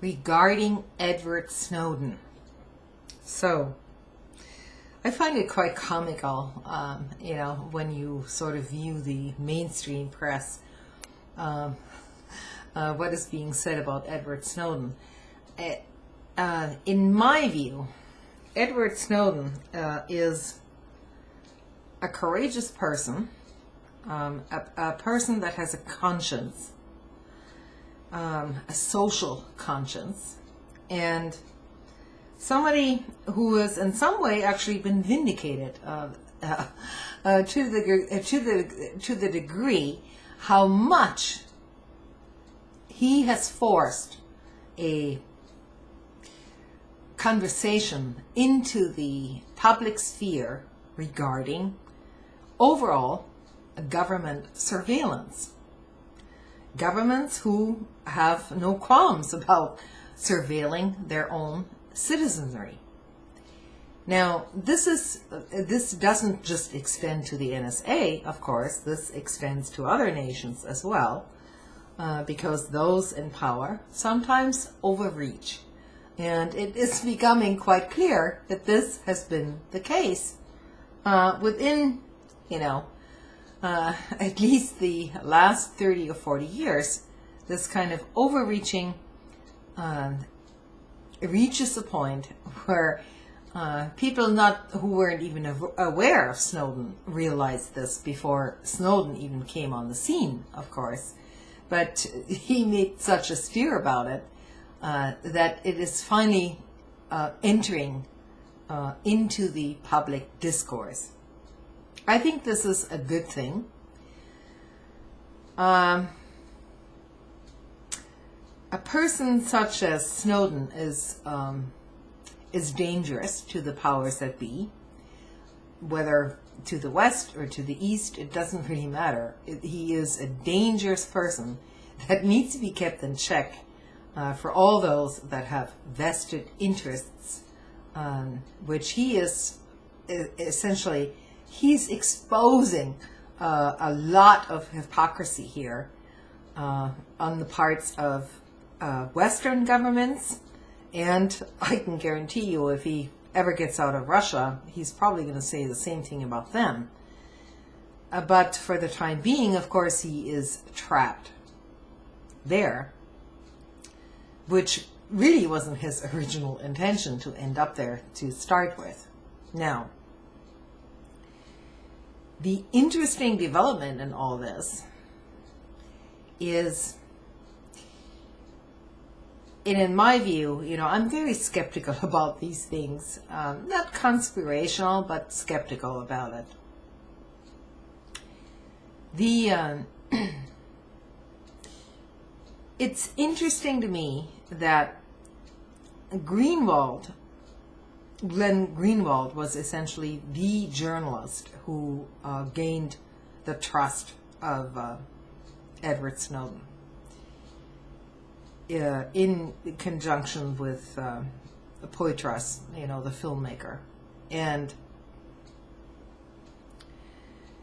regarding Edward Snowden. So, I find it quite comical, when you sort of view the mainstream press, what is being said about Edward Snowden. In my view, Edward Snowden is a courageous person, a person that has a conscience, a social conscience, and somebody who has in some way actually been vindicated to the degree how much he has forced a conversation into the public sphere regarding overall government surveillance. Governments who have no qualms about surveilling their own citizenry. Now, this doesn't just extend to the NSA, of course. This extends to other nations as well, because those in power sometimes overreach. And it is becoming quite clear that this has been the case within, at least the last 30 or 40 years. This kind of overreaching reaches a point where people who weren't even aware of Snowden realized this before Snowden even came on the scene, of course. But he made such a stir about it that it is finally entering into the public discourse. I think this is a good thing. A person such as Snowden is dangerous to the powers that be, whether to the west or to the east, it doesn't really matter. He is a dangerous person that needs to be kept in check for all those that have vested interests, which he is essentially, he's exposing a lot of hypocrisy here on the parts of Western governments, and I can guarantee you if he ever gets out of Russia, he's probably going to say the same thing about them. But for the time being, of course, he is trapped there, which really wasn't his original intention to end up there to start with. Now, the interesting development in all this is, and in my view, I'm very skeptical about these things. Not conspirational, but skeptical about it. It's interesting to me that Glenn Greenwald was essentially the journalist who gained the trust of Edward Snowden. In conjunction with Poitras, the filmmaker. And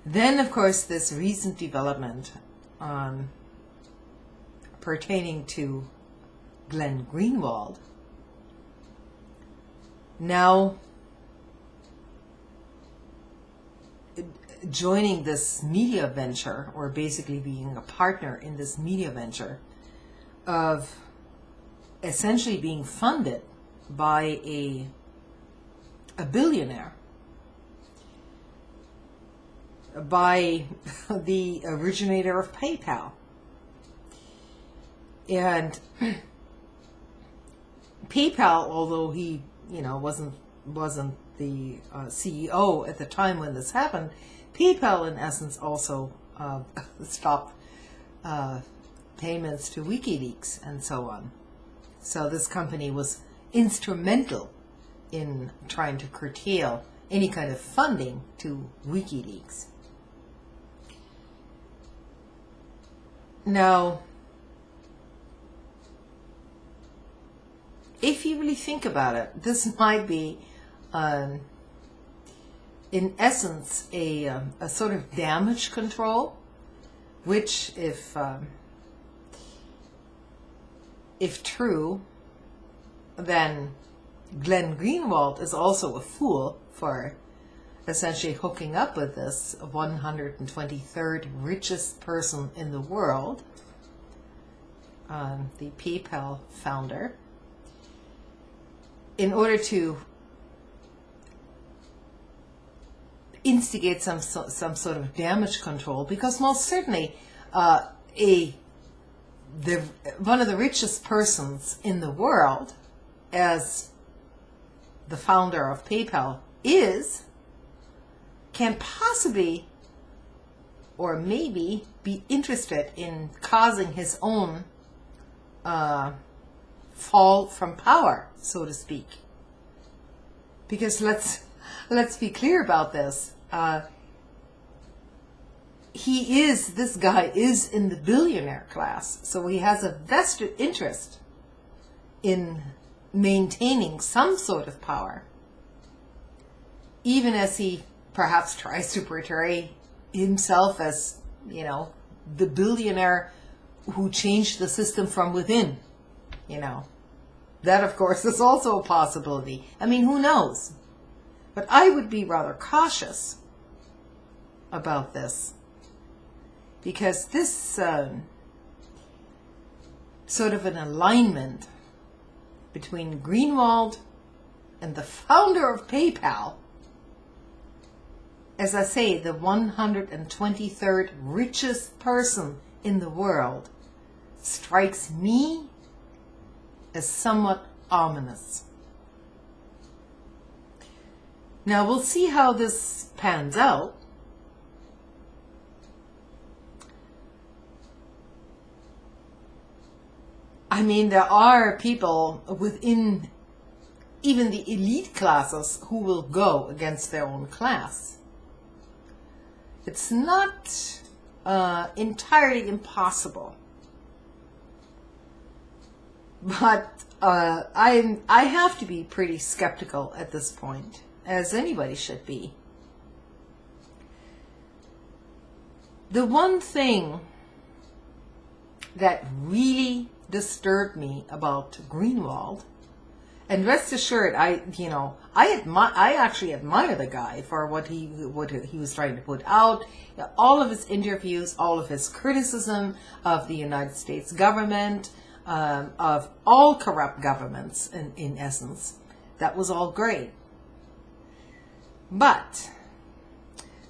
then, of course, this recent development pertaining to Glenn Greenwald, now joining this media venture, or basically being a partner in this media venture, of essentially being funded by a billionaire, by the originator of PayPal. And PayPal, although he wasn't the CEO at the time when this happened, PayPal in essence also stopped payments to WikiLeaks and so on. So this company was instrumental in trying to curtail any kind of funding to WikiLeaks. Now, if you really think about it, this might be, in essence, a sort of damage control, which, if true, then Glenn Greenwald is also a fool for essentially hooking up with this 123rd richest person in the world, the PayPal founder, in order to instigate some sort of damage control, because most certainly one of the richest persons in the world, as the founder of PayPal can possibly or maybe be interested in causing his own fall from power, so to speak. Because let's be clear about this. This guy is in the billionaire class, so he has a vested interest in maintaining some sort of power, even as he perhaps tries to portray himself as, the billionaire who changed the system from within. That, of course, is also a possibility. I mean, who knows? But I would be rather cautious about this, because this sort of an alignment between Greenwald and the founder of PayPal, as I say, the 123rd richest person in the world, strikes me as somewhat ominous. Now, we'll see how this pans out. I mean, there are people within even the elite classes who will go against their own class. It's not entirely impossible. But I have to be pretty skeptical at this point, as anybody should be. The one thing that really disturbed me about Greenwald, and rest assured, I actually admire the guy for what he was trying to put out, all of his interviews, all of his criticism of the United States government, of all corrupt governments, in essence. That was all great. But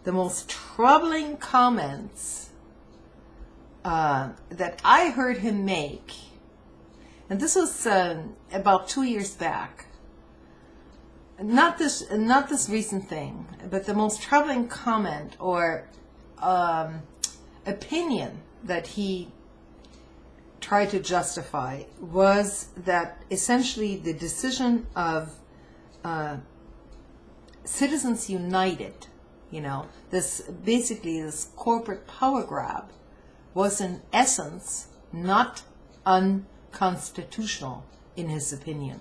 the most troubling comments that I heard him make, and this was about 2 years back, not this recent thing, but the most troubling comment or opinion that he tried to justify was that essentially the decision of Citizens United, this corporate power grab, was in essence not unconstitutional in his opinion.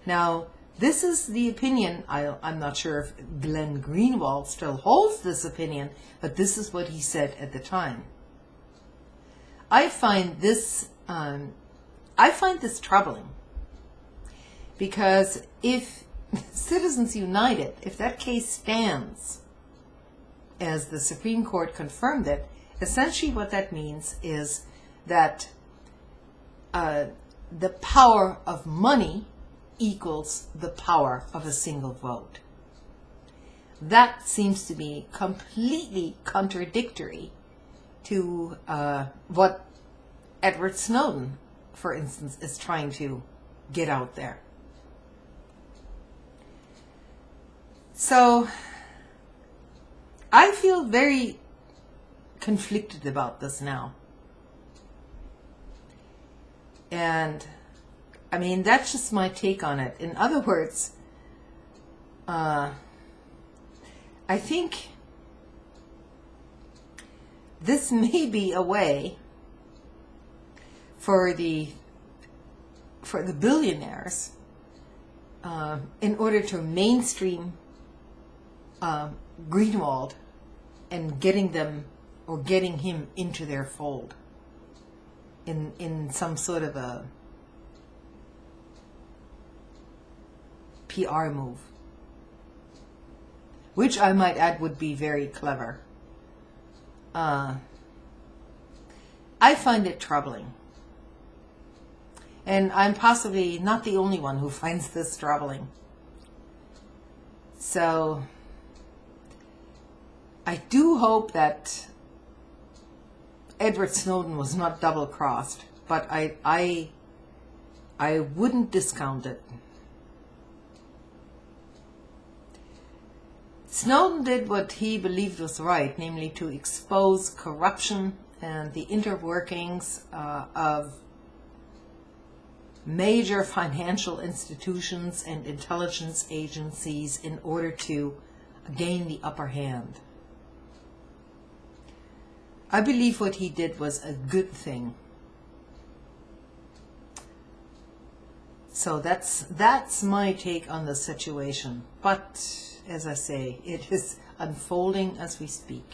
Now, this is the opinion, I'm not sure if Glenn Greenwald still holds this opinion, but this is what he said at the time. I find this troubling, because if Citizens United, if that case stands, as the Supreme Court confirmed it, essentially what that means is that the power of money equals the power of a single vote. That seems to be completely contradictory to what Edward Snowden, for instance, is trying to get out there. So I feel very conflicted about this now. And I mean, that's just my take on it. In other words, I think this may be a way for the billionaires in order to mainstream Greenwald and getting him into their fold in some sort of a PR move, which I might add would be very clever. I find it troubling. And I'm possibly not the only one who finds this troubling. So I do hope that Edward Snowden was not double-crossed, but I wouldn't discount it. Snowden did what he believed was right, namely to expose corruption and the interworkings of major financial institutions and intelligence agencies in order to gain the upper hand. I believe what he did was a good thing. So that's my take on the situation. But as I say, it is unfolding as we speak.